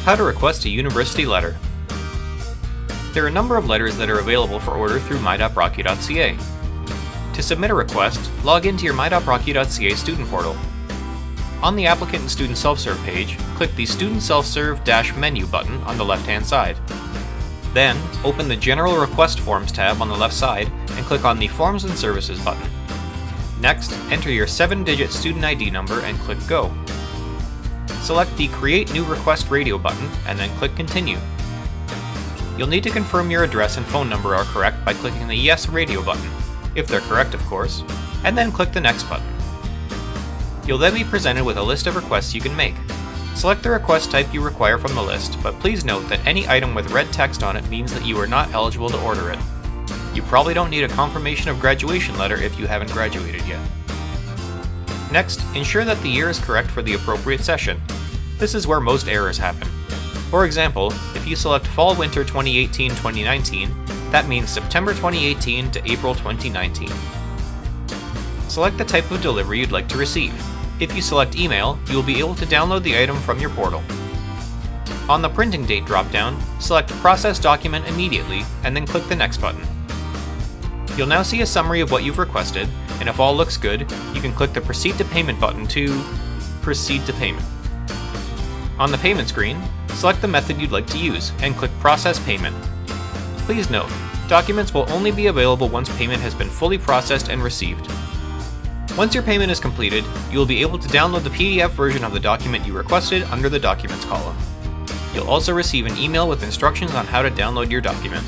How to request a university letter. There are a number of letters that are available for order through my.brocky.ca. To submit a request, log into your my.brocky.ca student portal. On the Applicant and Student Self-Serve page, click the Student Self-Serve-Menu button on the left-hand side. Then, open the General Request Forms tab on the left side and click on the Forms and Services button. Next, enter your 7-digit student ID number and click Go. Select the Create New Request Radio button and then click Continue. You'll need to confirm your address and phone number are correct by clicking the Yes Radio button, if they're correct of course, and then click the Next button. You'll then be presented with a list of requests you can make. Select the request type you require from the list, but please note that any item with red text on it means that you are not eligible to order it. You probably don't need a confirmation of graduation letter if you haven't graduated yet. Next, ensure that the year is correct for the appropriate session. This is where most errors happen. For example, if you select Fall-Winter 2018-2019, that means September 2018 to April 2019. Select the type of delivery you'd like to receive. If you select email, you will be able to download the item from your portal. On the printing date drop-down, select Process Document Immediately and then click the Next button. You'll now see a summary of what you've requested, and if all looks good, you can click the Proceed to Payment button to proceed to payment. On the payment screen, select the method you'd like to use and click Process Payment. Please note, documents will only be available once payment has been fully processed and received. Once your payment is completed, you will be able to download the PDF version of the document you requested under the Documents column. You'll also receive an email with instructions on how to download your document.